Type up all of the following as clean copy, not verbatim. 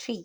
3,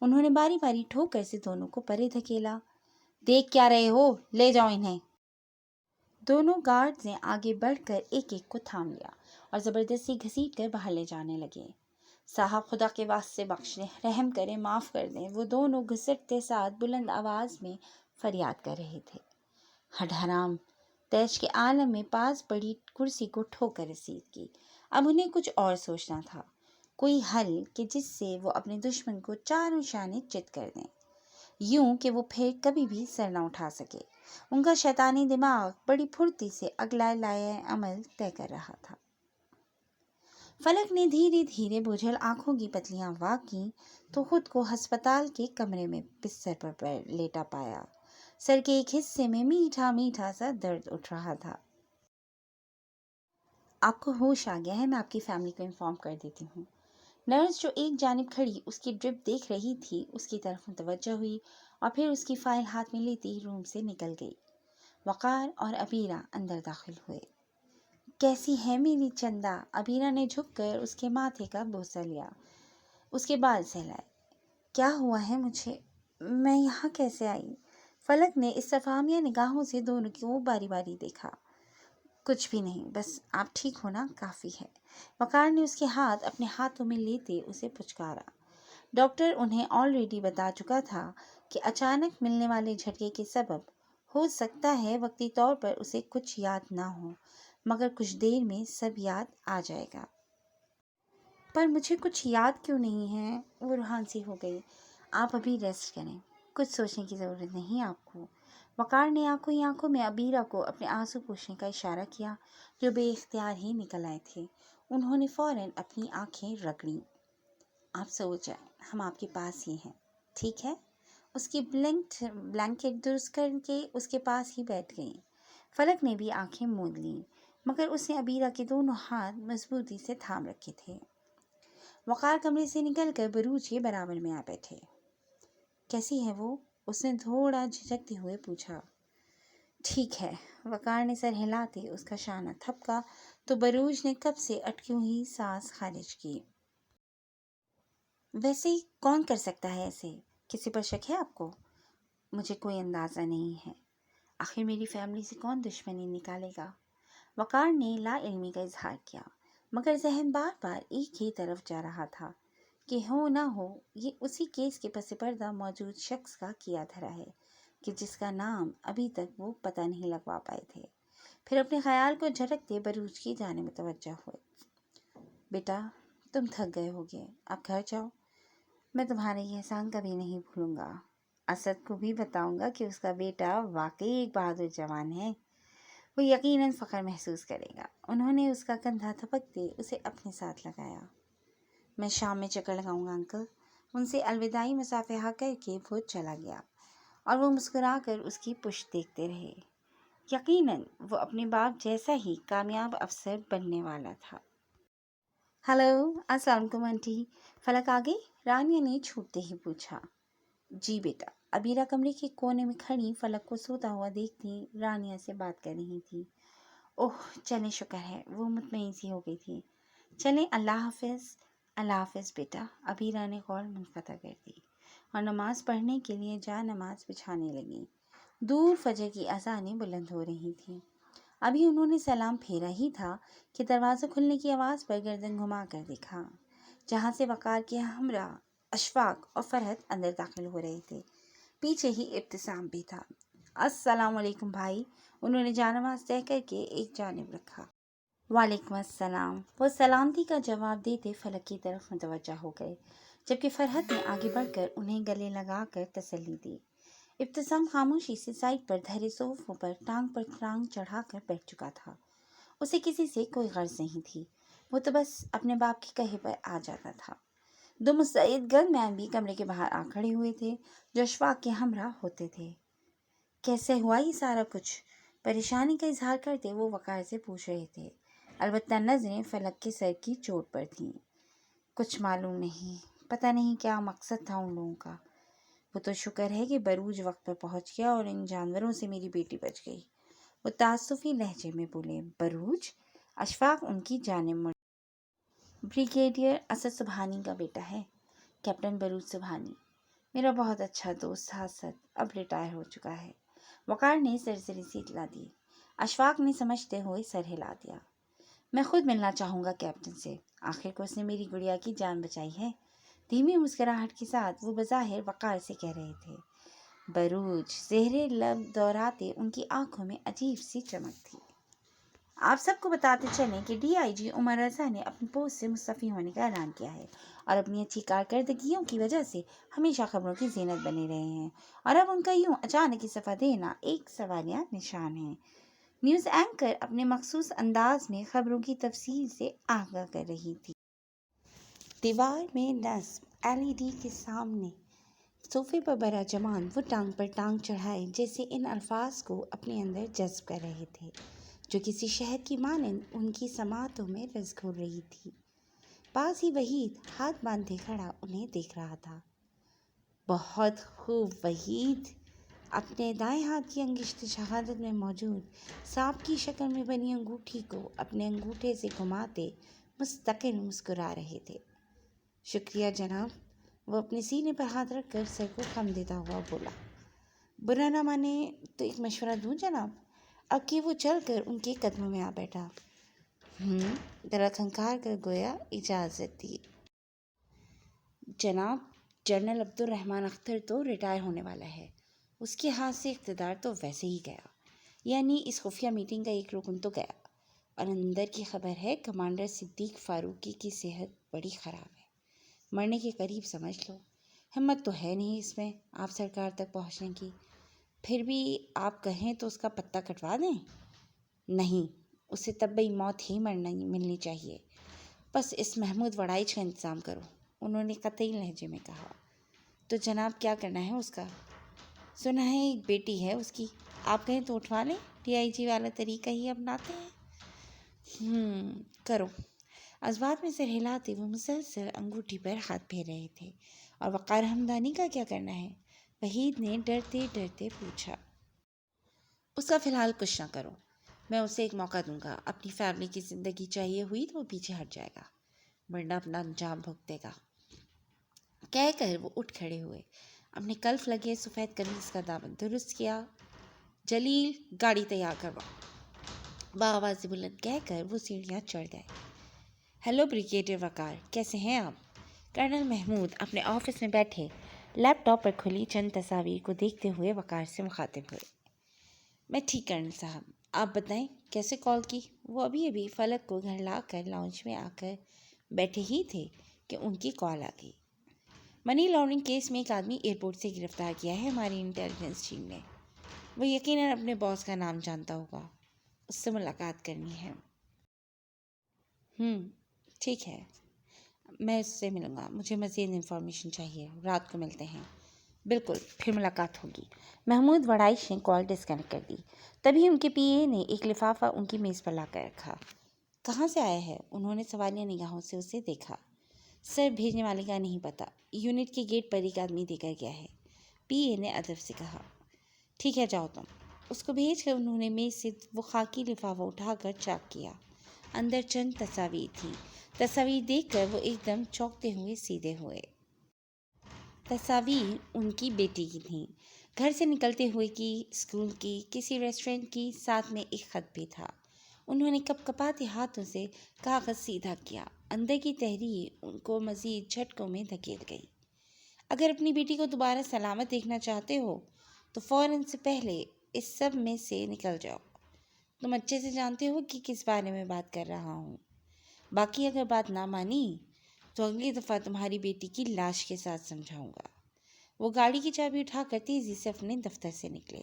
انہوں نے باری باری ٹھوکر سے دونوں کو پرے دھکیلا۔ دیکھ کیا رہے ہو، لے جاؤ انہیں۔ دونوں گارڈز نے آگے بڑھ کر ایک ایک کو تھام لیا اور زبردستی گھسیٹ کر باہر لے جانے لگے۔ صاحب خدا کے واسطے بخش دیں، رحم کریں، معاف کر دیں، وہ دونوں گھسٹتے ساتھ بلند آواز میں فریاد کر رہے تھے۔ ہڈ حرام! تیش کے عالم میں پاس پڑی کرسی کو ٹھوکر رسید کی۔ اب انہیں کچھ اور سوچنا تھا، کوئی حل کہ جس سے وہ اپنے دشمن کو چاروں شانے چت کر دیں، یوں کہ وہ پھر کبھی بھی سر نہ اٹھا سکے۔ ان کا شیطانی دماغ بڑی پھرتی سے اگلا لائحہ عمل طے کر رہا تھا۔ فلک نے دھیرے دھیرے بجھل آنکھوں کی پتلیاں وا کیں تو خود کو ہسپتال کے کمرے میں بستر پر لیٹا پایا۔ سر کے ایک حصے میں میٹھا میٹھا سا درد اٹھ رہا تھا۔ آپ کو ہوش آ گیا ہے، میں آپ کی فیملی کو انفارم کر دیتی ہوں۔ نرس جو ایک جانب کھڑی اس کی ڈرپ دیکھ رہی تھی اس کی طرف متوجہ ہوئی اور پھر اس کی فائل ہاتھ میں لیتی روم سے نکل گئی۔ وقار اور عبیرہ اندر داخل ہوئے۔ کیسی ہے میری چندا؟ عبیرہ نے جھک کر اس کے ماتھے کا بوسہ لیا، اس کے بال سہلائے۔ کیا ہوا ہے مجھے؟ میں یہاں کیسے آئی؟ فلک نے استفہامیہ نگاہوں سے دونوں کو باری باری دیکھا۔ کچھ بھی نہیں، بس آپ ٹھیک ہونا کافی ہے۔ وقار نے اس کے ہاتھ اپنے ہاتھوں میں لیتے اسے پچکارا۔ ڈاکٹر انہیں آلریڈی بتا چکا تھا کہ اچانک ملنے والے جھٹکے کے سبب ہو سکتا ہے وقتی طور پر اسے کچھ یاد نہ ہو، مگر کچھ دیر میں سب یاد آ جائے گا۔ پر مجھے کچھ یاد کیوں نہیں ہے؟ وہ روحان سی ہو گئی۔ آپ ابھی ریسٹ کریں، کچھ سوچنے کی ضرورت نہیں آپ کو۔ وقار نے آنکھوں ہی آنکھوں میں عبیرہ کو اپنے آنسو پوچھنے کا اشارہ کیا جو بے اختیار ہی نکل آئے تھے۔ انہوں نے فوراً اپنی آنکھیں رگڑیں۔ آپ سو جائیں، ہم آپ کے پاس ہی ہیں، ٹھیک ہے؟ اس کی بلینکٹ درست کر کے اس کے پاس ہی بیٹھ گئیں۔ فلک نے بھی آنکھیں موند لیں، مگر اس نے عبیرہ کے دونوں ہاتھ مضبوطی سے تھام رکھے تھے۔ وقار کمرے سے نکل کر بروج کے برابر میں آ بیٹھے۔ کیسی ہے وہ؟ اس نے تھوڑا جھجکتے ہوئے پوچھا۔ ٹھیک ہے، وقار نے سر ہلاتے اس کا شانہ تھپکا تو بروج نے کب سے اٹکی ہوئی سانس خارج کی۔ ویسے کون کر سکتا ہے ایسے؟ کسی پر شک ہے آپ کو؟ مجھے کوئی اندازہ نہیں ہے۔ آخر میری فیملی سے کون دشمنی نکالے گا؟ وقار نے لا علمی کا اظہار کیا، مگر ذہن بار بار ایک ہی طرف جا رہا تھا کہ ہو نہ ہو یہ اسی کیس کے پس پردہ موجود شخص کا کیا دھرا ہے کہ جس کا نام ابھی تک وہ پتہ نہیں لگوا پائے تھے۔ پھر اپنے خیال کو جھٹکتے بروج کی جانب متوجہ ہوئے۔ بیٹا، تم تھک گئے ہوگے، اب گھر جاؤ۔ میں تمہارے یہ احسان کبھی نہیں بھولوں گا۔ اسد کو بھی بتاؤں گا کہ اس کا بیٹا واقعی ایک بہادر جوان ہے، وہ یقیناً فخر محسوس کرے گا۔ انہوں نے اس کا کندھا تھپکتے اسے اپنے ساتھ لگایا۔ میں شام میں چکر لگاؤں گا انکل۔ ان سے الوداعی مصافحہ کر کے وہ چلا گیا اور وہ مسکرا کر اس کی پشت دیکھتے رہے۔ یقیناً وہ اپنے باپ جیسا ہی کامیاب افسر بننے والا تھا۔ ہلو، السلام علیکم آنٹی، فلک آ گئی؟ رانیہ نے چھوٹتے ہی پوچھا۔ جی بیٹا۔ عبیرہ کمرے کے کونے میں کھڑی فلک کو سوتا ہوا دیکھتی رانیہ سے بات کر رہی تھی۔ اوہ چلیں، شکر ہے، وہ مطمئن سی ہو گئی تھی۔ چلیں، اللہ حافظ۔ اللہ حافظ بیٹا۔ عبیرہ نے غور منقطع کر دی اور نماز پڑھنے کے لیے جا نماز بچھانے لگیں۔ دور فجر کی اذانیں بلند ہو رہی تھیں۔ ابھی انہوں نے سلام پھیرا ہی تھا کہ دروازہ کھلنے کی آواز پر گردن گھما کر دیکھا، جہاں سے وقار کے ہمراہ اشفاق اور فرحت اندر داخل ہو رہے تھے۔ پیچھے ہی ابتسام بھی تھا۔ السلام علیکم بھائی، انہوں نے جانماز طے کر کے ایک جانب رکھا۔ وعلیکم السلام۔ وہ سلامتی کا جواب دیتے فلک کی طرف متوجہ ہو گئے، جبکہ فرحت نے آگے بڑھ کر انہیں گلے لگا کر تسلی دی۔ ابتسام خاموشی سے سائڈ پر دھرے صوفوں پر ٹانگ پر ٹانگ چڑھا کر بیٹھ چکا تھا۔ اسے کسی سے کوئی غرض نہیں تھی، وہ تو بس اپنے باپ کے کہے پر آ جاتا تھا۔ دو مستعد گن مین بھی کمرے کے باہر آ کھڑے ہوئے تھے جو اشفاق کے ہمراہ ہوتے تھے۔ کیسے ہوا یہ سارا کچھ؟ پریشانی کا اظہار کرتے وہ وقار سے پوچھ رہے تھے، البتہ نظریں فلک کے سر کی چوٹ پر تھیں۔ کچھ معلوم نہیں، پتہ نہیں کیا مقصد تھا ان لوگوں کا۔ وہ تو شکر ہے کہ بروج وقت پر پہنچ گیا اور ان جانوروں سے میری بیٹی بچ گئی۔ وہ تعسفی لہجے میں بولے۔ بروج؟ اشفاق ان کی جانب مڑ۔ بریگیڈیئر اسد سبحانی کا بیٹا ہے، کیپٹن بروج سبحانی۔ میرا بہت اچھا دوست حسد اب ریٹائر ہو چکا ہے، وقار نے سرسری سی اطلاع دی۔ اشفاق نے سمجھتے ہوئے سر ہلا دیا۔ میں خود ملنا چاہوں گا کیپٹن سے، آخر کو اس نے میری گڑیا کی جان بچائی ہے۔ دھیمی مسکراہٹ کے ساتھ وہ بظاہر وقار سے کہہ رہے تھے۔ بروج زہرے لب دوہراتے ان کی آنکھوں میں عجیب سی چمک تھی۔ آپ سب کو بتاتے چلیں کہ ڈی آئی جی عمر رضا نے اپنی پوسٹ سے مستعفی ہونے کا اعلان کیا ہے اور اپنی اچھی کارکردگیوں کی وجہ سے ہمیشہ خبروں کی زینت بنے رہے ہیں، اور اب ان کا یوں اچانک استعفیٰ دینا ایک سوالیہ نشان ہے۔ نیوز اینکر اپنے مخصوص انداز میں خبروں کی تفصیل سے آگاہ کر رہی تھی۔ دیوار میں نصب LED کے سامنے صوفے پر براجمان وہ ٹانگ پر ٹانگ چڑھائے جیسے ان الفاظ کو اپنے اندر جذب کر رہے تھے جو کسی شہد کی مانند ان کی سماعتوں میں رس گھول رہی تھی۔ پاس ہی وحید ہاتھ باندھے کھڑا انہیں دیکھ رہا تھا۔ بہت خوب وحید، اپنے دائیں ہاتھ کی انگشت شہادت میں موجود سانپ کی شکل میں بنی انگوٹھی کو اپنے انگوٹھے سے گھماتے مستقل مسکرا رہے تھے۔ شکریہ جناب، وہ اپنے سینے پر ہاتھ رکھ کر سر کو خم دیتا ہوا بولا۔ برا نہ مانے تو ایک مشورہ دوں جناب؟ اب کہ وہ چل کر ان کے قدموں میں آ بیٹھا۔ ذرا کھنکھار کر گویا اجازت دی۔ جناب، جنرل عبدالرحمن اختر تو ریٹائر ہونے والا ہے، اس کے ہاتھ سے اقتدار تو ویسے ہی گیا، یعنی اس خفیہ میٹنگ کا ایک رکن تو گیا، اور اندر کی خبر ہے کمانڈر صدیق فاروقی کی صحت بڑی خراب ہے، مرنے کے قریب سمجھ لو۔ ہمت تو ہے نہیں اس میں آپ سرکار تک پہنچنے کی، پھر بھی آپ کہیں تو اس کا پتہ کٹوا دیں؟ نہیں، اسے طبعی موت ہی ملنی چاہیے، بس اس محمود وڑائچ کا انتظام کرو، انہوں نے قطعی لہجے میں کہا۔ تو جناب کیا کرنا ہے اس کا؟ سنا ہے ایک بیٹی ہے اس کی، آپ کہیں تو اٹھوا لیں، DIG والا طریقہ ہی اپناتے ہیں۔ کرو۔ ازبات میں سر ہلاتے وہ مسلسل انگوٹھی پر ہاتھ پھیر رہے تھے۔ اور وقار ہمدانی کا کیا کرنا ہے؟ وحید نے ڈرتے ڈرتے پوچھا۔ اس کا فی الحال کچھ نہ کرو، میں اسے ایک موقع دوں گا، اپنی فیملی کی زندگی چاہیے ہوئی تو وہ پیچھے ہٹ جائے گا، ورنہ اپنا انجام بھگتے گا۔ کہہ کر وہ اٹھ کھڑے ہوئے، اپنے کلف لگے سفید قمیص کا دامن درست کیا۔ جلیل، گاڑی تیار کرواؤ، بآواز بلند کہہ کر وہ سیڑھیاں چڑھ گئے۔ ہیلو بریگیڈیئر وقار، کیسے ہیں آپ؟ کرنل محمود اپنے آفس میں بیٹھے لیپ ٹاپ پر کھلی چند تصاویر کو دیکھتے ہوئے وقار سے مخاطب ہوئے۔ میں ٹھیک کرنل صاحب، آپ بتائیں کیسے کال کی؟ وہ ابھی فلک کو گھر لا کر لاؤنج میں آ کر بیٹھے ہی تھے کہ ان کی کال آ گئی۔ منی لانڈرنگ کیس میں ایک آدمی ایئرپورٹ سے گرفتار کیا ہے ہماری انٹیلیجنس ٹیم نے، وہ یقیناً اپنے باس کا نام جانتا ہوگا، اس سے ملاقات کرنی ہے۔ ٹھیک ہے، میں اس سے ملوں گا، مجھے مزید انفارمیشن چاہیے، رات کو ملتے ہیں۔ بالکل، پھر ملاقات ہوگی۔ محمود وڑائچ نے کال ڈسکنیکٹ کر دی۔ تبھی ان کے PA نے ایک لفافہ ان کی میز پر لا کر رکھا۔ کہاں سے آیا ہے؟ انہوں نے سوالیہ نگاہوں سے اسے دیکھا۔ سر، بھیجنے والے کا نہیں پتہ، یونٹ کے گیٹ پر ایک آدمی دے کر گیا ہے، PA نے ادب سے کہا۔ ٹھیک ہے، جاؤ تم۔ اس کو بھیج کر انہوں نے میز سے وہ خاکی لفافہ اٹھا کر چاک کیا۔ اندر چند تصاویر تھیں۔ تصاویر دیکھ کر وہ ایک دم چونکتے ہوئے سیدھے ہوئے۔ تصاویر ان کی بیٹی کی تھیں، گھر سے نکلتے ہوئے کی، اسکول کی، کسی ریسٹورنٹ کی، ساتھ میں ایک خط بھی تھا۔ انہوں نے کپ کپاتے ہاتھوں سے کاغذ سیدھا کیا۔ اندر کی تحریر ان کو مزید جھٹکوں میں دھکیل گئی۔ اگر اپنی بیٹی کو دوبارہ سلامت دیکھنا چاہتے ہو تو فوراً سے پہلے اس سب میں سے نکل جاؤ۔ تم اچھے سے جانتے ہو کہ کس بارے میں بات کر رہا ہوں۔ باقی اگر بات نہ مانی تو اگلی دفعہ تمہاری بیٹی کی لاش کے ساتھ سمجھاؤں گا۔ وہ گاڑی کی چابی اٹھا کر تیزی سے اپنے دفتر سے نکلے۔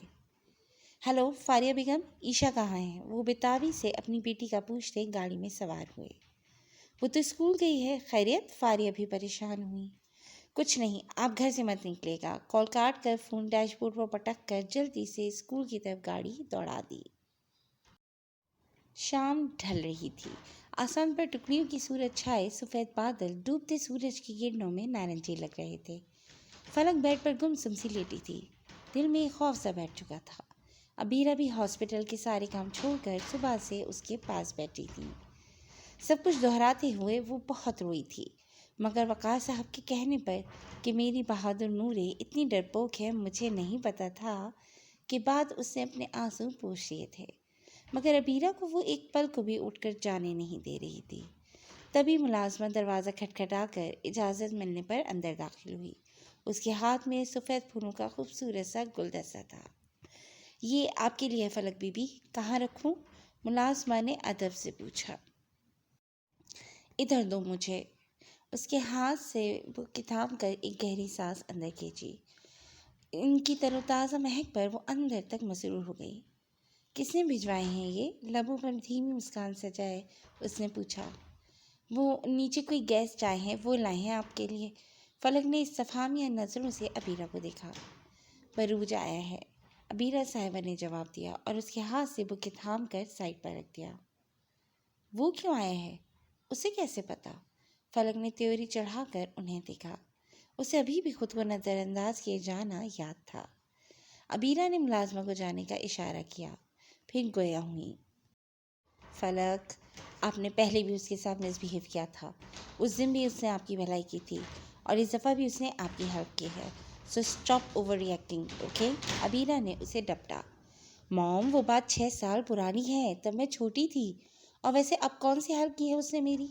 ہیلو فاریہ بیگم، عیشا کہاں ہے؟ وہ بےتابی سے اپنی بیٹی کا پوچھتے گاڑی میں سوار ہوئے۔ وہ تو اسکول گئی ہے۔ خیریت؟ فاریہ بھی پریشان ہوئی۔ کچھ نہیں، آپ گھر سے مت نکلے گا۔ کال کاٹ کر فون ڈیش بورڈ پر پٹک کر جلدی سے اسکول کی طرف گاڑی دوڑا دی۔ شام ڈھل رہی تھی، آسمان پر ٹکڑیوں کی صورت چھائے سفید بادل ڈوبتے سورج کی کرنوں میں نارنجی لگ رہے تھے۔ فلک بیڈ پر گمسم سی لیٹی تھی، دل میں ایک خوف سا بیٹھ چکا تھا۔ ابیرہ بھی ہاسپٹل کے سارے کام چھوڑ کر صبح سے اس کے پاس بیٹھی تھی۔ سب کچھ دہراتے ہوئے وہ بہت روئی تھی۔ مگر وقار صاحب کے کہنے پر کہ میری بہادر نورے اتنی ڈرپوک ہے، مجھے نہیں پتہ تھا کہ بعد اس نے اپنے آنسو پوچھ لیے تھے، مگر عبیرہ کو وہ ایک پل کو بھی اٹھ کر جانے نہیں دے رہی تھی۔ تبھی ملازمہ دروازہ کھٹکھٹا کر اجازت ملنے پر اندر داخل ہوئی۔ اس کے ہاتھ میں سفید پھولوں کا خوبصورت سا گلدستہ تھا۔ یہ آپ کے لیے فلک بی بی، کہاں رکھوں؟ ملازمہ نے ادب سے پوچھا۔ ادھر دو مجھے۔ اس کے ہاتھ سے بک تھام کر ایک گہری سانس اندر کھینچی۔ ان کی تر و تازہ مہک پر وہ اندر تک مسرور ہو گئی۔ کس نے بھجوائے ہیں یہ؟ لبوں پر دھیمی مسکان سجائے اس نے پوچھا۔ وہ نیچے کوئی گیسٹ آئے ہیں، وہ لائے ہیں آپ کے لیے۔ فلک نے استفہامیہ نظروں سے عبیرہ کو دیکھا۔ بروج آیا ہے، عبیرہ صاحبہ نے جواب دیا اور اس کے ہاتھ سے بک تھام کر سائڈ پر رکھ دیا۔ وہ کیوں آیا ہے؟ اسے کیسے پتا؟ فلک نے تیوری چڑھا کر انہیں دیکھا۔ اسے ابھی بھی خود کو نظر انداز کیے جانا یاد تھا۔ عبیرہ نے ملازمہ کو جانے کا اشارہ کیا، پھر گویا ہوئی۔ فلک، آپ نے پہلے بھی اس کے ساتھ مس بہیو کیا تھا۔ اس دن بھی اس نے آپ کی بھلائی کی تھی اور اس دفعہ بھی اس نے آپ کی ہیلپ کی ہے، سو اسٹاپ اوور ری ایکٹنگ، اوکے؟ عبیرہ نے اسے ڈپٹا۔ موم، وہ بات 6 سال پرانی ہے، تب میں چھوٹی تھی، اور ویسے اب کون سی ہیلپ کی ہے اس نے میری؟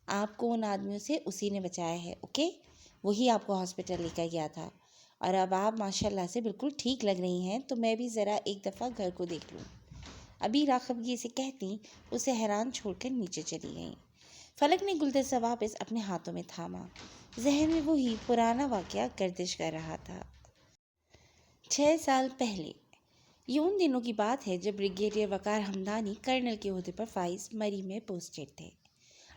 آپ کو ان آدمیوں سے اسی نے بچایا ہے، اوکے؟ وہی آپ کو ہاسپٹل لے کر گیا تھا، اور اب آپ ماشاء اللہ سے بالکل ٹھیک لگ رہی ہیں، تو میں بھی ذرا ایک دفعہ گھر کو دیکھ لوں۔ عبیرہ خفگی سے کہتی اسے حیران چھوڑ کر نیچے چلی گئیں۔ فلک نے گلدستہ واپس اپنے ہاتھوں میں تھاما۔ ذہن میں وہی پرانا واقعہ گردش کر رہا تھا۔ 6 سال پہلے، یہ ان دنوں کی بات ہے جب بریگیڈیئر وقار ہمدانی کرنل کے عہدے پر فائز مری میں پوسٹڈ تھے۔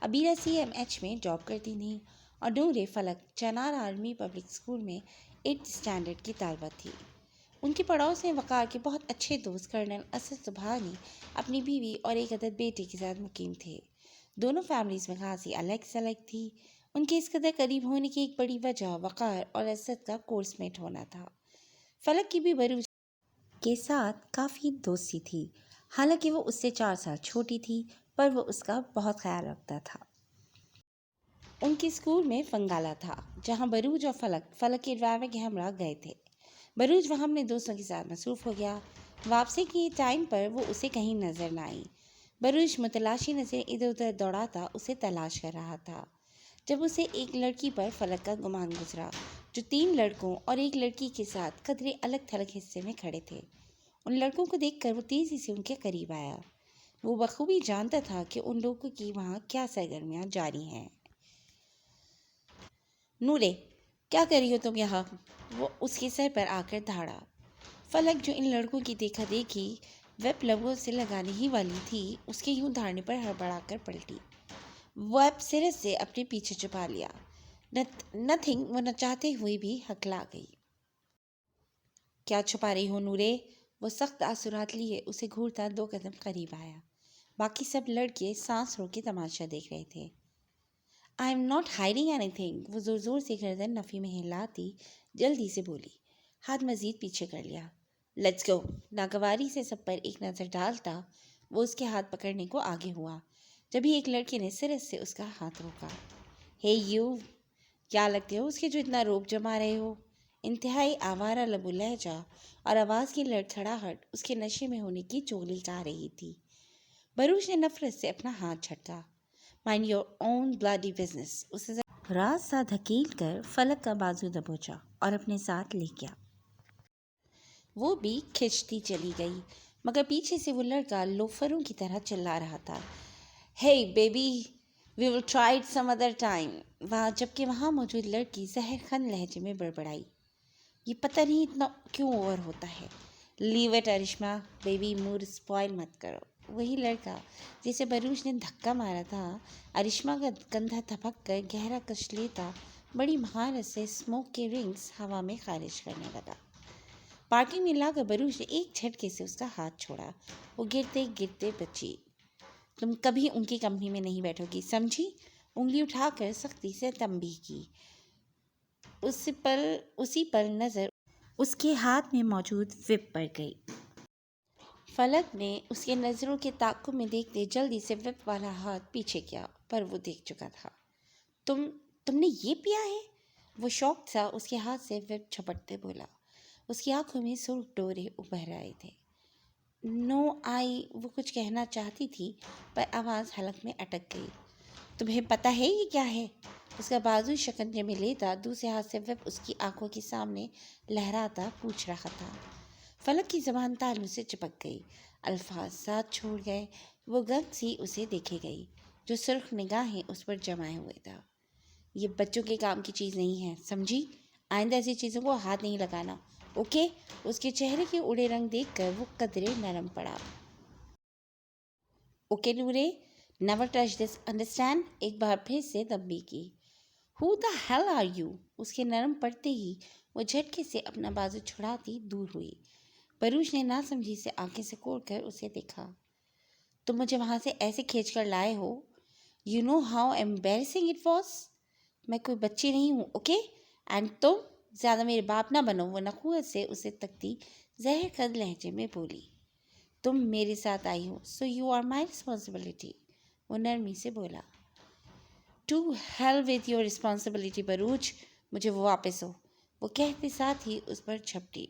عبیرہ CMH میں جاب کرتی تھیں اور نورے فلک چنار آرمی پبلک اسکول میں 8th اسٹینڈرڈ کی طالبہ تھی۔ ان کے پڑوس میں وقار کے بہت اچھے دوست کرنل اسد سبحانی اپنی بیوی اور ایک عدد بیٹے کے ساتھ مقیم تھے۔ دونوں فیملیز میں خاصی الگ سلگ تھی۔ ان کے اس قدر قریب ہونے کی ایک بڑی وجہ وقار اور اسد کا کورس میٹ ہونا تھا۔ فلک کی بھی بروج کے ساتھ کافی دوستی تھی، حالانکہ وہ اس سے 4 سال چھوٹی تھی، پر وہ اس کا بہت خیال رکھتا تھا۔ ان کے اسکول میں فنگالا تھا، جہاں بروج اور فلک کے ڈرائیور کے ہمراہ گئے تھے۔ بروج وہاں اپنے دوستوں کے ساتھ مصروف ہو گیا۔ واپسی کے ٹائم پر وہ اسے کہیں نظر نہ آئی۔ بروج متلاشی نظر ادھر ادھر دوڑاتا اسے تلاش کر رہا تھا، جب اسے ایک لڑکی پر فلک کا گمان گزرا، جو 3 لڑکوں اور ایک لڑکی کے ساتھ قدرے الگ تھلگ حصے میں کھڑے تھے۔ ان لڑکوں کو دیکھ کر وہ تیزی سے ان کے قریب آیا۔ وہ بخوبی جانتا تھا کہ ان لوگوں کی وہاں کیا سرگرمیاں جاری ہیں۔ نورے، کیا کر رہی ہو تم یہاں؟ وہ اس کے سر پر آ کر دھاڑا۔ فلک، جو ان لڑکوں کی دیکھا دیکھی ویب لبوں سے لگانے ہی والی تھی، اس کے یوں دھاڑنے پر ہڑبڑا کر پلٹی۔ ویب سرے سے اپنے پیچھے چھپا لیا۔ نتھنگ، وہ نہ چاہتے ہوئے بھی ہکلا گئی۔ کیا چھپا رہی ہو نورے؟ وہ سخت آنسوات لیے اسے گھورتا 2 قدم قریب آیا۔ باقی سب لڑکے سانس روکے تماشا دیکھ رہے تھے۔ I am not hiding anything، وہ زور زور سے گردن نفی میں ہلاتی جلدی سے بولی۔ ہاتھ مزید پیچھے کر لیا۔ Let's go. ناگواری سے سب پر ایک نظر ڈالتا وہ اس کے ہاتھ پکڑنے کو آگے ہوا، جبھی ایک لڑکے نے سرس سے اس کا ہاتھ روکا۔ ہے یو، کیا لگتے ہو اس کے جو اتنا روب جما رہے ہو؟ انتہائی آوارہ لب و لہجہ اور آواز کی لڑکھڑاہٹ اس کے نشے میں ہونے کی چغلی کھا رہی تھی۔ بروج نے نفرت سے اپنا ہاتھ جھٹکا۔ Mind your own bloody business, اسے راز سا دھکیل کر فلک کا بازو دبوچا اور اپنے ساتھ لے گیا۔ وہ بھی کھنچتی چلی گئی، مگر پیچھے سے وہ لڑکا لوفروں کی طرح چلا رہا تھا۔ ہے baby, we will try it some other time, جبکہ وہاں موجود لڑکی زہر خند لہجے میں بڑبڑائی۔ یہ پتہ نہیں اتنا کیوں اوور ہوتا ہے۔ Leave it Irshma, baby, mood spoil مت کرو۔ وہی لڑکا جسے بروج نے دھکا مارا تھا، ارشما کا کندھا تھپک کر گہرا کش لیتا بڑی مہارت سے اسموک کے رنگز ہوا میں خارج کرنے لگا۔ پارکنگ میں لا کر بروج نے ایک جھٹکے سے اس کا ہاتھ چھوڑا۔ وہ گرتے گرتے بچی۔ تم کبھی ان کی کمپنی میں نہیں بیٹھو گی، سمجھی؟ انگلی اٹھا کر سختی سے تنبیہ کی۔ اسی پل نظر اس کے ہاتھ میں موجود وپ پر گئی۔ فلک نے اس کے نظروں کے تعاقب میں دیکھتے جلدی سے وپ والا ہاتھ پیچھے کیا، پر وہ دیکھ چکا تھا۔ تم تم نے یہ پیا ہے؟ وہ شوق تھا اس کے ہاتھ سے ویب جھپٹتے بولا۔ اس کی آنکھوں میں سرخ ڈورے ابھر آئے تھے۔ نو آئی، وہ کچھ کہنا چاہتی تھی پر آواز حلق میں اٹک گئی۔ تمہیں پتہ ہے یہ کیا ہے؟ اس کا بازو شکنجے میں لیتا دوسرے ہاتھ سے ویب اس کی آنکھوں کے سامنے لہراتا پوچھ رہا تھا۔ فلک کی زبان تالو سے چپک گئی، الفاظ ساتھ چھوڑ گئے۔ وہ گنگ سی اسے دیکھے گئی جو سرخ نگاہیں اس پر جمائے ہوئے تھا۔ یہ بچوں کے کام کی چیز نہیں ہے، سمجھی؟ آئندہ ایسی چیزوں کو ہاتھ نہیں لگانا، اوکے؟ اس کے چہرے کے اڑے رنگ دیکھ کر وہ قدرے نرم پڑا۔ اوکے نورے، نیور ٹچ دس، انڈرسٹینڈ؟ ایک بار پھر سے دبی کی۔ Who the hell are you? اس کے نرم پڑتے ہی وہ جھٹکے سے اپنا بازو چھڑاتی دور ہوئی۔ بروج نے نہ سمجھی سے آنکھیں سکوڑ کر اسے دیکھا۔ تم مجھے وہاں سے ایسے کھینچ کر لائے ہو؟ You know how embarrassing it was? میں کوئی بچی نہیں ہوں، اوکے؟ اینڈ تم زیادہ میرے باپ نہ بنو، وہ نخوت سے اسے تکتی زہر قد لہجے میں بولی۔ تم میرے ساتھ آئی ہو، so you are my responsibility, وہ نرمی سے بولا۔ To hell with your responsibility بروج، مجھے وہ واپس ہو، وہ کہتے ساتھ ہی اس پر جھپٹی۔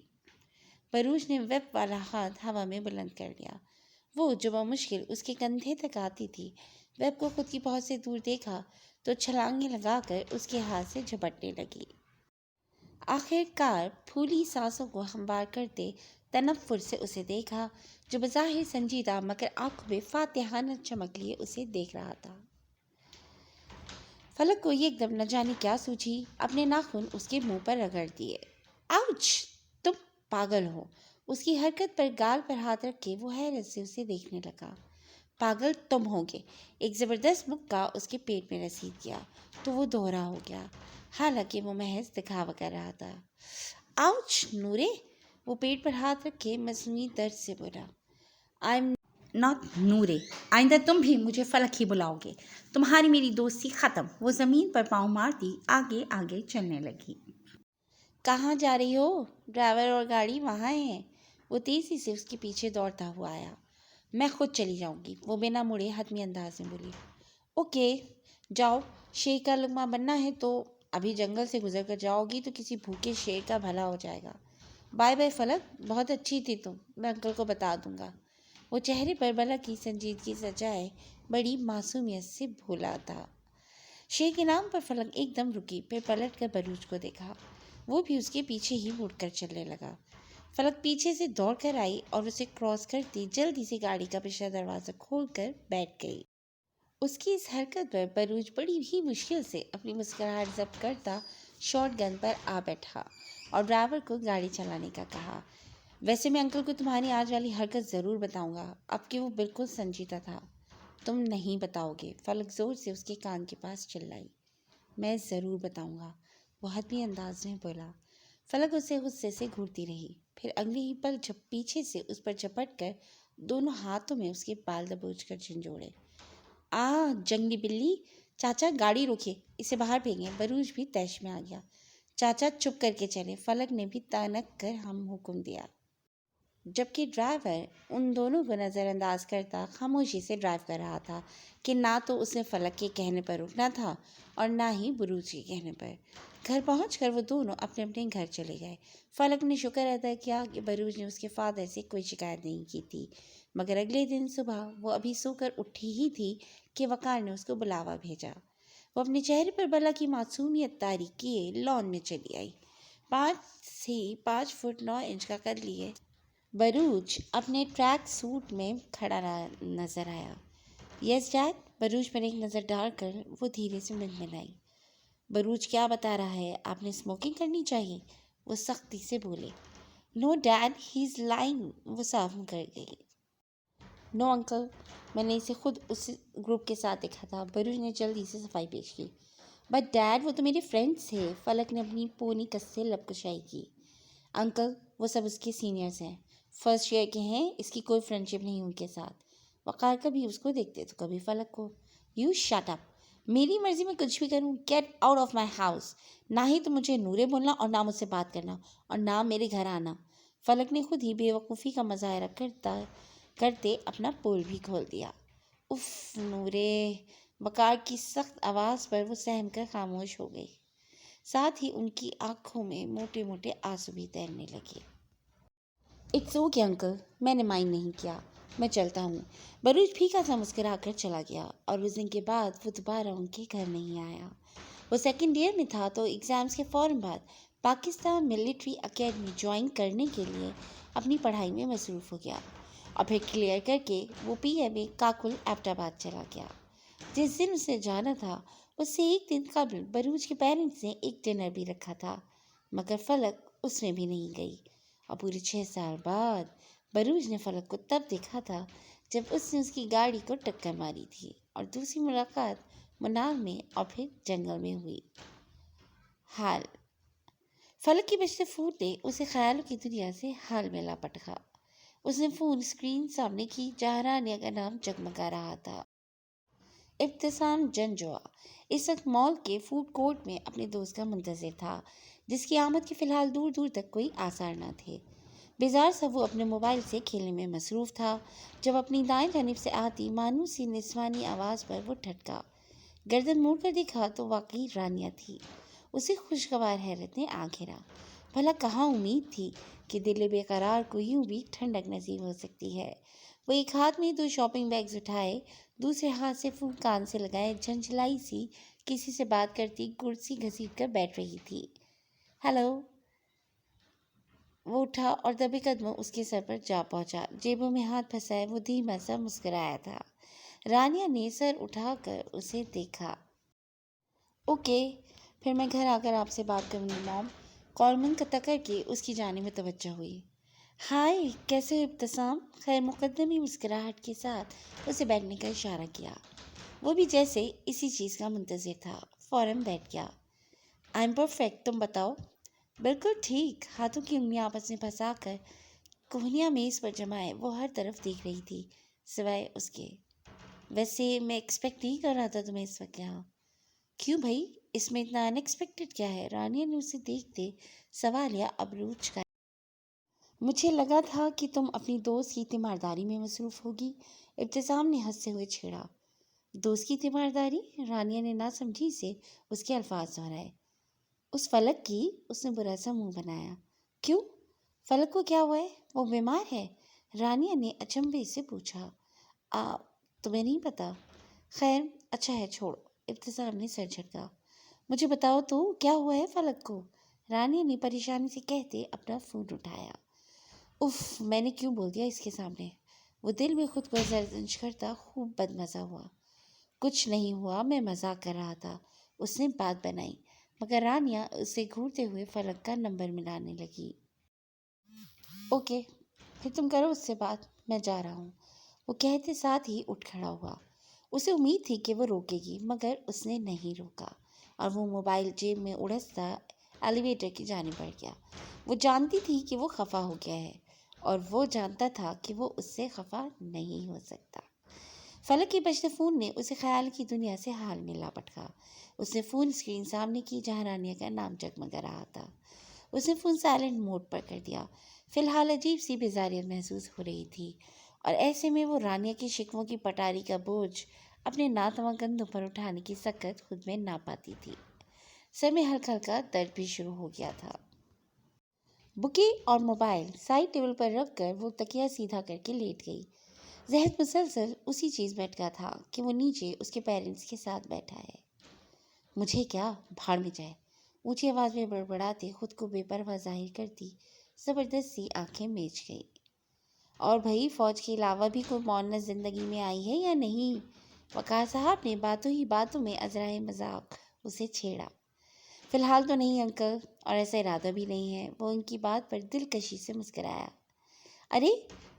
بروج نے ویب والا ہاتھ ہوا میں بلند کر لیا۔ وہ جو بمشکل اس کے کندھے تک آتی تھی، ویب کو خود کی پہنچ سے دور دیکھا تو چھلانگیں لگا کر اس کے ہاتھ سے جھپٹنے لگی۔ آخر کار پھولی سانسوں کو ہموار کرتے تنفر سے اسے دیکھا، جو بظاہر سنجیدہ مگر آنکھوں میں فاتحانہ چمک لیے اسے دیکھ رہا تھا۔ فلک کو ایک دم نہ جانے کیا سوچی، اپنے ناخن اس کے منہ پر رگڑ دیے۔ آؤچ! تم پاگل ہو! اس کی حرکت پر گال پر ہاتھ رکھ کے وہ حیرت سے اسے دیکھنے لگا۔ پاگل تم ہوگے! ایک زبردست مکہ اس کے پیٹ میں رسید کیا تو وہ دوہرا ہو گیا، حالانکہ وہ محض دکھاوا کر رہا تھا۔ آؤچ نورے! وہ پیٹ پر ہاتھ رکھ کے مصنوعی درد سے بولا۔ آئی ایم ناٹ نورے، آئندہ تم بھی مجھے فلک ہی بلاؤ گے، تمہاری میری دوستی ختم۔ وہ زمین پر پاؤں مارتی آگے آگے چلنے لگی۔ کہاں جا رہی ہو؟ ڈرائیور اور گاڑی وہاں ہیں، وہ تیزی سے اس کے پیچھے دوڑتا ہوا آیا۔ میں خود چلی جاؤں گی، وہ بنا مڑے حتمی انداز میں بولی۔ اوکے جاؤ، شیر کا لقمہ بننا ہے تو ابھی جنگل سے گزر کر جاؤ گی تو کسی بھوکے شیر کا بھلا ہو جائے گا۔ بائے بائے فلک، بہت اچھی تھی تم، میں انکل کو بتا دوں گا۔ وہ چہرے پر بلک کی سنجیدگی سجائے بڑی معصومیت سے بھولا تھا۔ شیر کے نام پر فلک ایک دم رکی، پھر پلٹ کر بروج کو دیکھا۔ وہ بھی اس کے پیچھے ہی مڑ کر چلنے لگا۔ فلک پیچھے سے دوڑ کر آئی اور اسے کراس کرتی جلدی سے گاڑی کا پچھلا دروازہ کھول کر بیٹھ گئی۔ اس کی اس حرکت پر بروج بڑی ہی مشکل سے اپنی مسکراہٹ ضبط کرتا شارٹ گن پر آ بیٹھا اور ڈرائیور کو گاڑی چلانے کا کہا۔ ویسے میں انکل کو تمہاری آج والی حرکت ضرور بتاؤں گا، اب کہ وہ بالکل سنجیدہ تھا۔ تم نہیں بتاؤ گے، فلک زور سے اس کے کان کے پاس چلائی۔ میں ضرور بتاؤں گا، وہ حتمی انداز میں بولا۔ فلک اسے غصے سے گھورتی رہی، پھر اگلے ہی پل پیچھے سے اس پر جھپٹ کر دونوں ہاتھوں میں اس کے بال دبوچ کر جھنجھوڑے۔ جنگلی بلی! چاچا گاڑی روکیے، اسے باہر پھینکیں۔ بروج بھی طیش میں آ گیا۔ چاچا چپ کر کے چلے، فلک نے بھی تانک کر ہم حکم دیا، جبکہ ڈرائیور ان دونوں کو نظر انداز کرتا خاموشی سے ڈرائیو کر رہا تھا کہ نہ تو اس نے فلک کے کہنے پر رکنا تھا اور نہ ہی بروج کے کہنے پر۔ گھر پہنچ کر وہ دونوں اپنے اپنے گھر چلے گئے۔ فلک نے شکر ادا کیا کہ بروج نے اس کے فادر سے کوئی شکایت نہیں کی تھی، مگر اگلے دن صبح وہ ابھی سو کر اٹھی ہی تھی کہ وقار نے اس کو بلاوا بھیجا۔ وہ اپنے چہرے پر بلا کی معصومیت طاری کیے لان میں چلی آئی۔ 5 فٹ 9 انچ کا قد لیے بروج اپنے ٹریک سوٹ میں کھڑا نظر آیا۔ یس ڈیڈ، بروج پر ایک نظر ڈال کر وہ دھیرے سے منمنائی۔ بروج کیا بتا رہا ہے؟ آپ نے اسموکنگ کرنی چاہیے، وہ سختی سے بولے۔ نو ڈیڈ، ہی از لائنگ، وہ صاف کر گئی۔ نو انکل، میں نے اسے خود اس گروپ کے ساتھ دیکھا تھا، بروج نے جلدی سے صفائی پیش کی۔ بٹ ڈیڈ، وہ تو میرے فرینڈس تھے، فلک نے اپنی پونی کس سے لب کشائی کی۔ انکل، وہ سب اس کے سینئرز ہیں، فرسٹ ایئر کے ہیں، اس کی کوئی فرینڈ شپ نہیں ان کے ساتھ۔ وقار کبھی اس کو دیکھتے تو کبھی فلک کو۔ You shut up! میری مرضی میں کچھ بھی کروں، get out of my house! نہ ہی تو مجھے نورے بولنا اور نہ مجھ سے بات کرنا اور نہ میرے گھر آنا۔ فلک نے خود ہی بے وقوفی کا مظاہرہ کرتے اپنا پول بھی کھول دیا۔ اف نورے! وقار کی سخت آواز پر وہ سہم کر خاموش ہو گئی، ساتھ ہی ان کی آنکھوں میں موٹے موٹے آنسو بھی تیرنے لگے۔ اٹس اوکے انکل، میں نے مائنڈ نہیں کیا، میں چلتا ہوں۔ بروج پھیکا سا مسکرا کر چلا گیا اور اس دن کے بعد وہ دوبارہ ان کے گھر نہیں آیا۔ وہ سیکنڈ ایئر میں تھا تو ایگزامز کے فوراً بعد پاکستان ملٹری اکیڈمی جوائن کرنے کے لیے اپنی پڑھائی میں مصروف ہو گیا، اور پھر کلیئر کر کے وہ پی اے میں کاکل ایبٹ آباد چلا گیا۔ جس دن اسے جانا تھا اس سے ایک دن قبل بروج کے پیرنٹس نے ایک ڈنر بھی رکھا تھا، مگر فلک اس میں بھی نہیں گئی، اور پورے 6 سال بعد بروج نے فلک کو تب دیکھا تھا جب اس نے اس کی گاڑی کو ٹکر ماری تھی، اور دوسری ملاقات منار میں اور پھر جنگل میں ہوئی۔ حال فلک کے بجتے فون نے اسے خیالوں کی دنیا سے حال میں لاپٹا۔ اس نے فون اسکرین سامنے کی جہاں رانیہ کا نام جگمگا رہا تھا۔ ابتسام جنجوا اس وقت مال کے فوڈ کورٹ میں اپنے دوست کا منتظر تھا، جس کی آمد کے فی الحال دور دور تک کوئی آثار نہ تھے۔ بیزار سا وہ اپنے موبائل سے کھیلنے میں مصروف تھا جب اپنی دائیں جانب سے آتی مانوس سی نسوانی آواز پر وہ ٹھٹکا۔ گردن موڑ کر دیکھا تو واقعی رانیہ تھی۔ اسے خوشگوار حیرت نے آ گھیرا۔ بھلا کہاں امید تھی کہ دل بے قرار کو یوں بھی ٹھنڈک نصیب ہو سکتی ہے۔ وہ ایک ہاتھ میں 2 شاپنگ بیگز اٹھائے، دوسرے ہاتھ سے فون کان سے لگائے جھنجھلائی سی کسی سے بات کرتی کرسی گھسیٹ کر بیٹھ رہی تھی۔ ہیلو! وہ اٹھا اور دبے قدموں اس کے سر پر جا پہنچا، جیبوں میں ہاتھ پھنسائے وہ دھیما سا مسکرایا تھا۔ رانیہ نے سر اٹھا کر اسے دیکھا۔ اوکے، پھر میں گھر آ کر آپ سے بات کروں گی موم۔ کال منقطع کر کے اس کی جانب متوجہ ہوئی۔ ہائے، کیسے ہو ابتسام؟ خیر مقدمی مسکراہٹ کے ساتھ اسے بیٹھنے کا اشارہ کیا۔ وہ بھی جیسے اسی چیز کا منتظر تھا، فوراً بیٹھ گیا۔ آئی ایم پرفیکٹ، تم بتاؤ؟ بالکل ٹھیک۔ ہاتھوں کی انگلیاں آپس میں پھنسا کر کوہنیاں میز پر جمائے وہ ہر طرف دیکھ رہی تھی سوائے اس کے۔ ویسے میں ایکسپیکٹ نہیں کر رہا تھا تمہیں اس وقت یہاں۔ کیوں بھائی، اس میں اتنا ان ایکسپیکٹڈ کیا ہے؟ رانیہ نے اسے دیکھتے سوالیہ ابروج کا۔ مجھے لگا تھا کہ تم اپنی دوست کی تیمارداری میں مصروف ہوگی، ابتسام نے ہنستے ہوئے چھیڑا۔ دوست کی تیمارداری؟ رانیہ نے نہ سمجھی سے اس کے الفاظ دہرائے۔ اس فلک کی؟ اس نے برا سا منہ بنایا۔ کیوں؟ فلک کو کیا ہوا ہے؟ وہ بیمار ہے؟ رانیہ نے اچنبھے سے پوچھا۔ تمہیں نہیں پتا؟ خیر اچھا ہے، چھوڑو، ابتسام نے سر جھٹکا۔ مجھے بتاؤ تو کیا ہوا ہے فلک کو؟ رانیہ نے پریشانی سے کہتے اپنا فون اٹھایا۔ اف، میں نے کیوں بول دیا اس کے سامنے؟ وہ دل میں خود کو زرزنش کرتا خوب بدمزہ ہوا۔ کچھ نہیں ہوا، میں مذاق کر رہا تھا، اس نے بات بنائی، مگر رانیہ اسے گھورتے ہوئے فلک کا نمبر ملانے لگی۔ اوکے، پھر تم کرو اس سے بات، میں جا رہا ہوں، وہ کہتے ساتھ ہی اٹھ کھڑا ہوا۔ اسے امید تھی کہ وہ روکے گی، مگر اس نے نہیں روکا، اور وہ موبائل جیب میں اڑستا ایلیویٹر کی جانب بڑھ گیا۔ وہ جانتی تھی کہ وہ خفا ہو گیا ہے، اور وہ جانتا تھا کہ وہ اس سے خفا نہیں ہو سکتا۔ فلک کے بجتے فون نے اسے خیال کی دنیا سے حال میں لاپٹا۔ اس نے فون اسکرین سامنے کی جہاں رانیہ کا نام جگمگا رہا تھا۔ اس نے فون سائلنٹ موڈ پر کر دیا۔ فی الحال عجیب سی بیزاریت محسوس ہو رہی تھی، اور ایسے میں وہ رانیہ کی شکووں کی پٹاری کا بوجھ اپنے ناتواں کندھوں پر اٹھانے کی سکت خود میں نہ پاتی تھی۔ سر میں ہلکا ہلکا درد بھی شروع ہو گیا تھا۔ بکے اور موبائل سائڈ ٹیبل پر رکھ کر وہ تکیہ سیدھا کر کے لیٹ گئی۔ ذہن مسلسل اسی چیز میں اٹکا تھا کہ وہ نیچے اس کے پیرنٹس کے ساتھ بیٹھا ہے۔ مجھے کیا، بھاڑ میں جائے، اونچی آواز میں بڑبڑاتے خود کو بے پرواہ ظاہر کرتی زبردست سی آنکھیں میچ گئی۔ اور بھائی، فوج کے علاوہ بھی کوئی معاونت زندگی میں آئی ہے یا نہیں؟ وقار صاحب نے باتوں ہی باتوں میں عذرائے مذاق اسے چھیڑا۔ فی الحال تو نہیں انکل، اور ایسا ارادہ بھی نہیں ہے، وہ ان کی بات پر دلکشی سے مسکرایا۔ ارے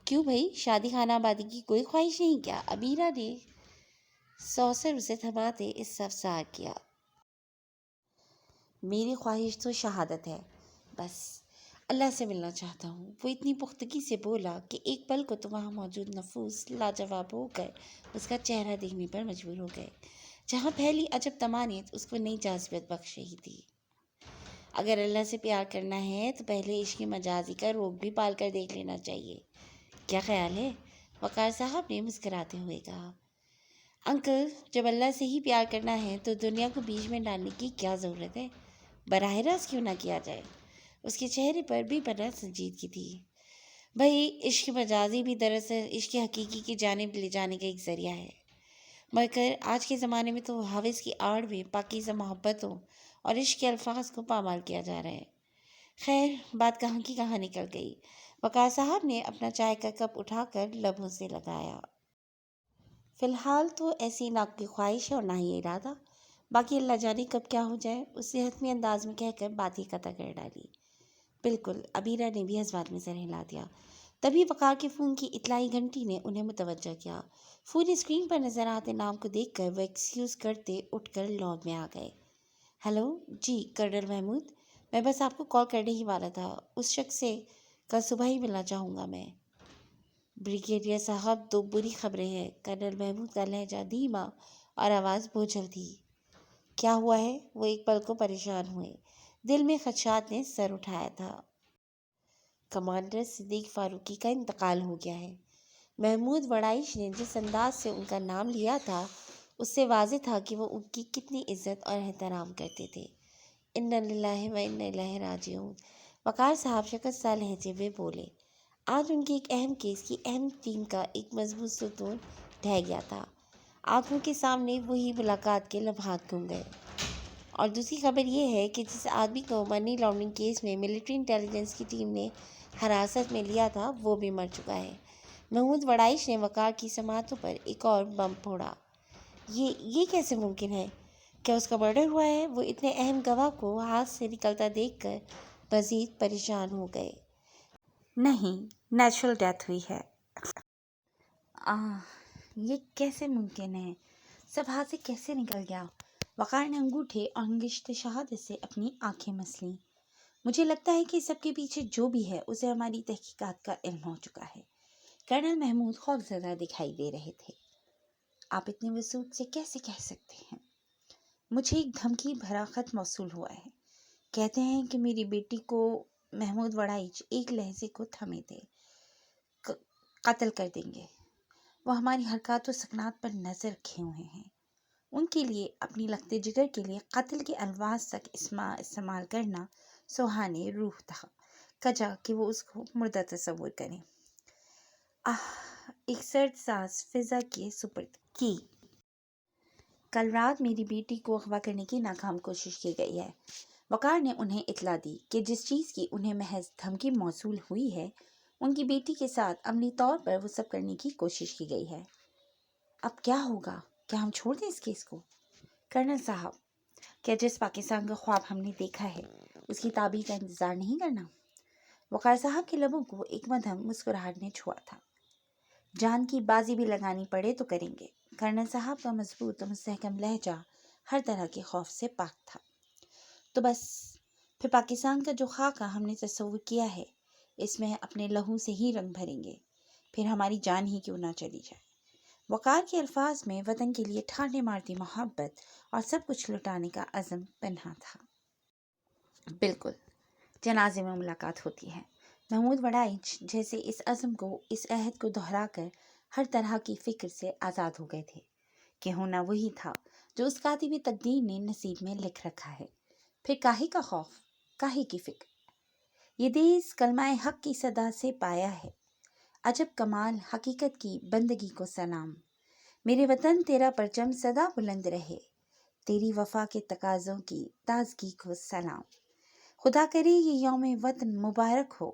کیوں بھائی، شادی خانہ آبادی کی کوئی خواہش نہیں کیا؟ عبیرہ نے سوسر اسے تھماتے استفسار کیا۔ میری خواہش تو شہادت ہے، بس اللہ سے ملنا چاہتا ہوں، وہ اتنی پختگی سے بولا کہ ایک پل کو تو وہاں موجود نفوس لاجواب ہو کر اس کا چہرہ دیکھنے پر مجبور ہو گئے، جہاں پہلی عجب تمانیت اس کو نئی جاذبیت بخش رہی تھی۔ اگر اللہ سے پیار کرنا ہے تو پہلے عشق مجازی کا روگ بھی پال کر دیکھ لینا چاہیے، کیا خیال ہے؟ وقار صاحب نے مسکراتے ہوئے کہا۔ انکل، جب اللہ سے ہی پیار کرنا ہے تو دنیا کو بیچ میں ڈالنے کی کیا ضرورت ہے؟ براہ راست کیوں نہ کیا جائے؟ اس کے چہرے پر بھی پناہ سنجیدگی تھی۔ بھائی، عشق مجازی بھی دراصل عشق حقیقی کی جانب لے جانے کا ایک ذریعہ ہے، مگر آج کے زمانے میں تو حوث کی آڑ میں پاکیزہ محبتوں اور عشق کے الفاظ کو پامال کیا جا رہا ہے۔ خیر، بات کہاں کی کہاں نکل گئی۔ وقار صاحب نے اپنا چائے کا کپ اٹھا کر لبوں سے لگایا۔ فی الحال تو ایسی نہ کوئی خواہش ہے اور نہ ہی ارادہ، باقی اللہ جانے کب کیا ہو جائے، اس سے حتمی انداز میں کہہ کر بات ہی قطع کر ڈالی۔ بالکل، عبیرہ نے بھی جذبات میں سر ہلا دیا۔ تبھی وقار کے فون کی اطلاعی گھنٹی نے انہیں متوجہ کیا۔ فون اسکرین پر نظر آتے نام کو دیکھ کر وہ ایکسکیوز کرتے اٹھ کر لان میں آ گئے۔ ہیلو، جی کرنل محمود، میں بس آپ کو کال کرنے ہی والا تھا۔ اس شخص سے کل صبح ہی ملنا چاہوں گا میں۔ بریگیڈیئر صاحب، دو بری خبریں ہیں۔ کرنل محمود کا لہجہ دھیما اور آواز بوجھل تھی۔ کیا ہوا ہے؟ وہ ایک پل کو پریشان ہوئے۔ دل میں خدشات نے سر اٹھایا تھا۔ کمانڈر صدیق فاروقی کا انتقال ہو گیا ہے۔ محمود وڑائش نے جس انداز سے ان کا نام لیا تھا، اس سے واضح تھا کہ وہ ان کی کتنی عزت اور احترام کرتے تھے۔ انا للہ و انا الیہ راجعون، وقار صاحب شکست سا لہجے میں بولے۔ آج ان کے ایک اہم کیس کی اہم ٹیم کا ایک مضبوط ستون ڈھہ گیا تھا۔ آنکھوں کے سامنے وہی ملاقات کے لمحات گم گئے۔ اور دوسری خبر یہ ہے کہ جس آدمی کو منی لانڈرنگ کیس میں ملٹری انٹیلیجنس کی ٹیم نے حراست میں لیا تھا، وہ بھی مر چکا ہے۔ محمود وڑائش نے وقار کی سماعتوں پر ایک اور بم پھوڑا۔ یہ کیسے ممکن ہے؟ کیا اس کا مرڈر ہوا ہے؟ وہ اتنے اہم گواہ کو ہاتھ سے نکلتا دیکھ کر مزید پریشان ہو گئے۔ نہیں، نیچرل ڈیتھ ہوئی ہے۔ یہ کیسے ممکن ہے؟ سب ہاتھ سے کیسے نکل گیا؟ وقار نے انگوٹھے اور انگشت شہادت سے اپنی آنکھیں مس لیں۔ مجھے لگتا ہے کہ سب کے پیچھے جو بھی ہے اسے ہماری تحقیقات کا علم ہو چکا ہے۔ کرنل محمود خوفزدہ دکھائی دے رہے تھے۔ آپ اتنے وسوخ سے کیسے کہہ سکتے ہیں؟ مجھے ایک دھمکی بھرا خط موصول ہوا ہے۔ کہتے ہیں کہ میری بیٹی کو محمود وڑائچ ایک لحظے کو تھمے تھے، قتل کر دیں گے۔ وہ ہماری حرکات و سکنات پر نظر رکھے ہوئے ہیں۔ ان کے لیے، اپنی لخت جگر کے لیے قتل کے الفاظ تک استعمال کرنا سوہانے روح تھا۔ کجا کہ وہ اس کو مردہ تصور کریں۔ ایک سرد سانس فضا کے سپرد کی۔ کل رات میری بیٹی کو اغوا کرنے کی ناکام کوشش کی گئی ہے۔ وقار نے انہیں اطلاع دی کہ جس چیز کی انہیں محض دھمکی موصول ہوئی ہے، ان کی بیٹی کے ساتھ عملی طور پر وہ سب کرنے کی کوشش کی گئی ہے۔ اب کیا ہوگا؟ کیا ہم چھوڑ دیں اس کیس کو؟ کرنل صاحب، کیا جس پاکستان کا خواب ہم نے دیکھا ہے اس کی تعبیر کا انتظار نہیں کرنا؟ وقار صاحب کے لبوں کو ایک مدھم مسکراہٹ نے چھوا تھا۔ جان کی بازی بھی لگانی پڑے تو کریں گے۔ کرنل صاحب کا مضبوط و مستحکم لہجہ ہر طرح کے خوف سے پاک تھا۔ تو بس پھر پاکستان کا جو خاکہ ہم نے تصور کیا ہے، اس میں اپنے لہو سے ہی رنگ بھریں گے، پھر ہماری جان ہی کیوں نہ چلی جائے۔ وقار کے الفاظ میں وطن کے لیے ٹھاٹھے مارتی محبت اور سب کچھ لٹانے کا عزم پنہاں تھا۔ بالکل، جنازے میں ملاقات ہوتی ہے۔ محمود وڑائچ جیسے اس عزم کو، اس عہد کو دہرا کر ہر طرح کی فکر سے آزاد ہو گئے تھے کہ ہونا وہی تھا جو اس کاتب تقدیر نے نصیب میں لکھ رکھا ہے۔ پھر کاہے کا خوف، کاہے کی فکر؟ یہ دیس کلمہ حق کی صدا سے پایا ہے۔ عجب کمال حقیقت کی بندگی کو سلام۔ میرے وطن تیرا پرچم سدا بلند رہے، تیری وفا کے تقاضوں کی تازگی کو سلام۔ خدا کرے یہ یوم وطن مبارک ہو،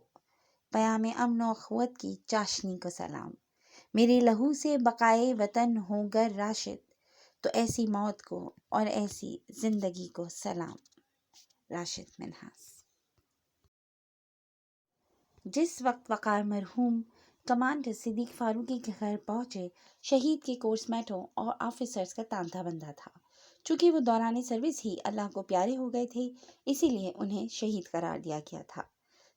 پیام امن و اخوت کی چاشنی کو سلام۔ میرے لہو سے بقائے وطن ہو گر راشد، تو ایسی موت کو اور ایسی زندگی کو سلام۔ راشد منہاس۔ جس وقت وقار مرحوم کمانڈر صدیق فاروقی کے گھر پہنچے، شہید کے کورس میٹوں اور آفیسرز کا تانتا بندہ تھا۔ چونکہ وہ دوران سروس ہی اللہ کو پیارے ہو گئے تھے، اسی لیے انہیں شہید قرار دیا گیا تھا۔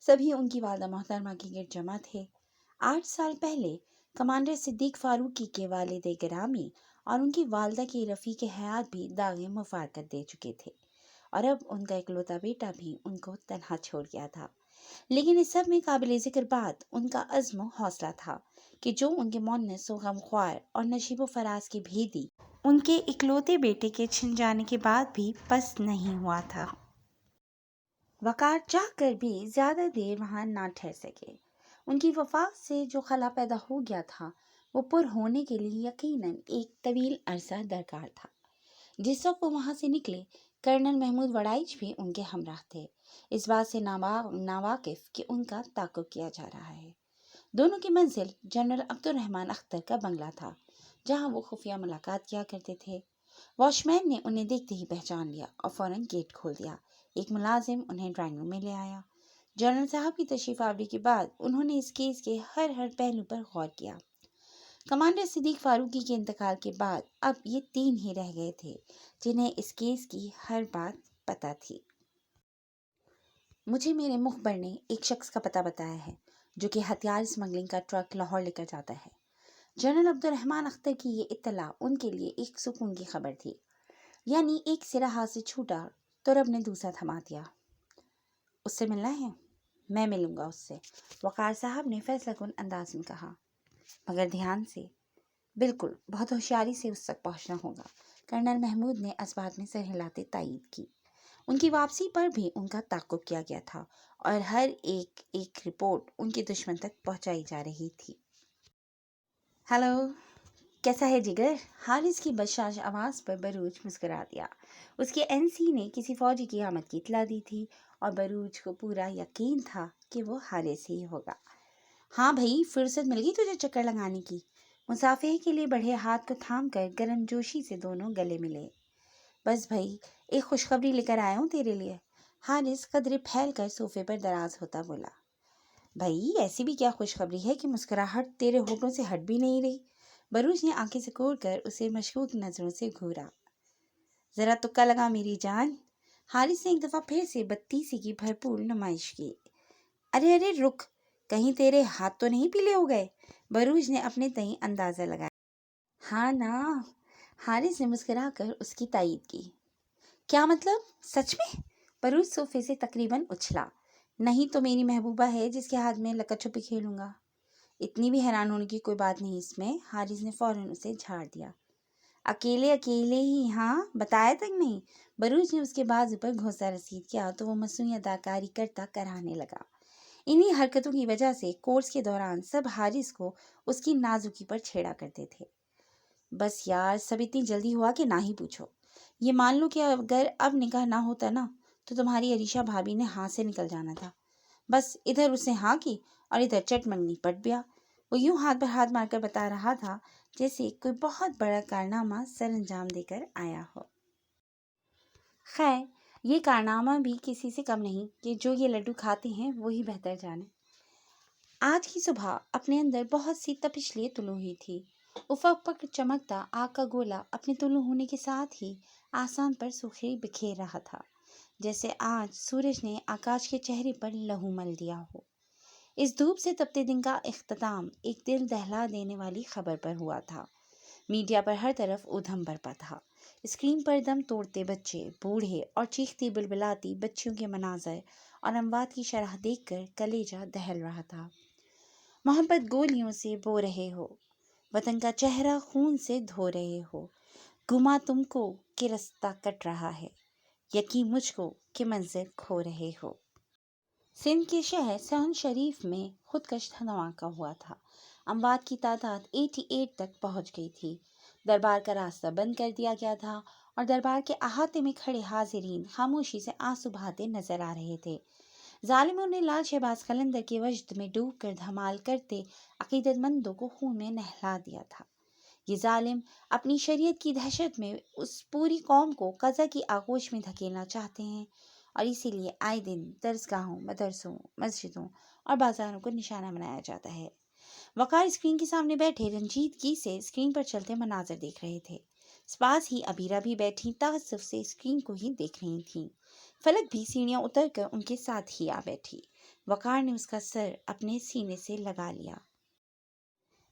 سبھی ان کی والدہ محترمہ کے گرد جمع تھے۔ 8 سال پہلے کمانڈر صدیق فاروقی کے والد گرامی اور ان کی والدہ کی رفیق حیات بھی داغ مفارقت دے چکے تھے، اور اب ان کا اکلوتا بیٹا بھی ان کو تنہا چھوڑ گیا تھا۔ لیکن اس سب میں قابل ذکر بات ان کا عزم و حوصلہ تھا کہ جو ان کے مونس و غمخوار اور نشیب و فراز کی بھیدی ان کے اکلوتے بیٹے کے چھن جانے کے بعد بھی پست نہیں ہوا تھا۔ وقار چاہ کر بھی زیادہ دیر وہاں نہ ٹھہر سکے۔ ان کی وفات سے جو خلا پیدا ہو گیا تھا وہ پر ہونے کے لیے یقیناً ایک طویل عرصہ درکار تھا۔ جس وقت وہ وہاں سے نکلے، کرنل محمود وڑائچ بھی ان کے ہمراہ تھے، اس بات سے ناواقف کہ ان کا تعاقب کیا جا رہا ہے۔ دونوں کی منزل جنرل عبد الرحمن اختر کا بنگلہ تھا، جہاں وہ خفیہ ملاقات کیا کرتے تھے۔ واچ مین نے انہیں دیکھتے ہی پہچان لیا اور فوراً گیٹ کھول دیا۔ ایک ملازم انہیں ڈرائنگ روم میں لے آیا۔ جنرل صاحب کی تشریف آوری کے بعد انہوں نے اس کیس کے ہر پہلو پر غور کیا۔ کمانڈر صدیق فاروقی کے انتقال کے بعد اب یہ 3 ہی رہ گئے تھے جنہیں اس کیس کی ہر بات پتہ تھی۔ مجھے میرے مخبر نے ایک شخص کا پتہ بتایا ہے جو کہ ہتھیار اسمگلنگ کا ٹرک لاہور لے کر جاتا ہے۔ جنرل عبد الرحمن اختر کی یہ اطلاع ان کے لیے ایک سکون کی خبر تھی، یعنی ایک سرا ہاتھ سے چھوٹا تو رب نے دوسرا تھما دیا۔ اس سے ملنا ہے؟ میں ملوں گا اس سے، وقار صاحب نے فیصلہ کن انداز میں کہا، مگر دھیان سے۔ بالکل، بہت ہوشیاری سے اس تک پہنچنا ہوگا۔ کرنل محمود نے اس بات میں سر ہلاتے تائید کی۔ ان کی واپسی پر بھی ان کا تعاقب کیا گیا تھا اور ہر ایک رپورٹ ان کے دشمن تک پہنچائی جا رہی تھی۔ ہیلو، کیسا ہے جگر؟ حارث کی بشاش آواز پر بروچ مسکرا دیا۔ اس کے این سی نے کسی فوجی کی آمد کی اطلاع دی تھی اور بروچ کو پورا یقین تھا کہ وہ حارث ہی ہوگا۔ ہاں بھائی، فرصت مل گئی تجھے چکر لگانے کی؟ مسافے کے لیے بڑھے ہاتھ کو تھام کر گرم جوشی سے دونوں گلے ملے۔ بس بھائی، ایک خوشخبری لے کر آیا ہوں تیرے لیے، حارث قدرے پھیل کر صوفے پر دراز ہوتا بولا۔ بھائی، ایسی بھی کیا خوشخبری ہے کہ مسکراہٹ تیرے ہونٹوں سے ہٹ بھی نہیں رہی؟ بروچ نے آنکھیں سکوڑ کر اسے مشکوک نظروں سے گھورا۔ ذرا تکا لگا میری جان، حارث نے ایک دفعہ پھر سے بدتیسی کی بھرپور نمائش کی۔ ارے رک، کہیں تیرے ہاتھ تو نہیں پیلے ہو گئے؟ بروچ نے اپنے تئیں اندازہ لگایا۔ ہاں نا، حارث نے مسکرا کر اس کی تائید کی۔ کیا مطلب؟ سچ میں؟ بروچ صوفے سے تقریباً اچھلا۔ نہیں تو میری محبوبہ ہے جس کے ہاتھ میں لکا چھپی کھیلوں گا۔ اتنی بھی حیران ہونے کی کوئی بات نہیں اس میں، حارث نے فوراً اسے جھاڑ دیا۔ اکیلے ہی؟ ہاں، بتایا تک نہیں؟ بروچ نے اس کے بازو پر گھونسا رسید کیا تو وہ مصنوعی اداکاری کرتا کرانے لگا۔ انہی حرکتوں کی وجہ سے کورس کے دوران سب حارث کو اس کی نازکی پر چھیڑا کرتے تھے۔ بس یار، سب اتنی جلدی ہوا کہ نہ ہی پوچھو۔ یہ مان لو کہ اگر اب نکاح نہ ہوتا نا تو تمہاری عریشہ بھابھی نے ہاتھ سے نکل جانا تھا۔ بس ادھر اس نے ہاں کی اور ادھر چٹ منگنی پٹ گیا۔ وہ یوں ہاتھ پر ہاتھ مار کر بتا رہا تھا جیسے کوئی بہت بڑا کارنامہ سر انجام دے کر آیا ہو۔ خیر، یہ کارنامہ بھی کسی سے کم نہیں کہ جو یہ لڈو کھاتے ہیں وہی بہتر جانے۔ آج کی صبح اپنے اندر بہت سی تپش لیے طلوع ہوئی تھی۔ افق پر چمکتا آگ کا گولا اپنے طلوع ہونے کے ساتھ ہی آسمان پر سرخی بکھیر رہا تھا، جیسے آج سورج نے آکاش کے چہرے پر لہو مل دیا ہو۔ اس دھوپ سے تپتے دن کا اختتام ایک دل دہلا دینے والی خبر پر ہوا تھا۔ میڈیا پر ہر طرف ادھم برپا تھا۔ اسکرین پر دم توڑتے بچے، بوڑھے اور چیختی بلبلاتی بچیوں کے مناظر اور اموات کی شرح دیکھ کر کلیجہ دہل رہا تھا۔ محبت گولیوں سے بو رہے ہو، وطن کا چہرہ خون سے دھو رہے ہو، گما تم کو کہ رستہ کٹ رہا ہے، یقین مجھ کو کہ منزل کھو رہے ہو۔ سندھ کے شہر سہن شریف میں خودکش دھماکہ ہوا تھا۔ اموات کی تعداد 88 تک پہنچ گئی تھی۔ دربار کا راستہ بند کر دیا گیا تھا اور دربار کے احاطے میں کھڑے حاضرین خاموشی سے آنسو بہاتے نظر آ رہے تھے۔ ظالموں نے لال شہباز قلندر کے وجد میں ڈوب کر دھمال کرتے عقیدت مندوں کو خون میں نہلا دیا تھا۔ یہ ظالم اپنی شریعت کی دہشت میں اس پوری قوم کو قضا کی آغوش میں دھکیلنا چاہتے ہیں اور اسی لیے آئے دن درسگاہوں، مدرسوں، مسجدوں اور بازاروں کو نشانہ بنایا جاتا ہے۔ وقار اسکرین کے سامنے بیٹھے رنجیدگی سے اسکرین پر چلتے مناظر دیکھ رہے تھے۔ پاس ہی ابیرہ بھی بیٹھی تعصب سے اسکرین کو ہی دیکھ رہی تھیں۔ فلک بھی سیڑھیاں اتر کر ان کے ساتھ ہی آ بیٹھی۔ وقار نے اس کا سر اپنے سینے سے لگا لیا۔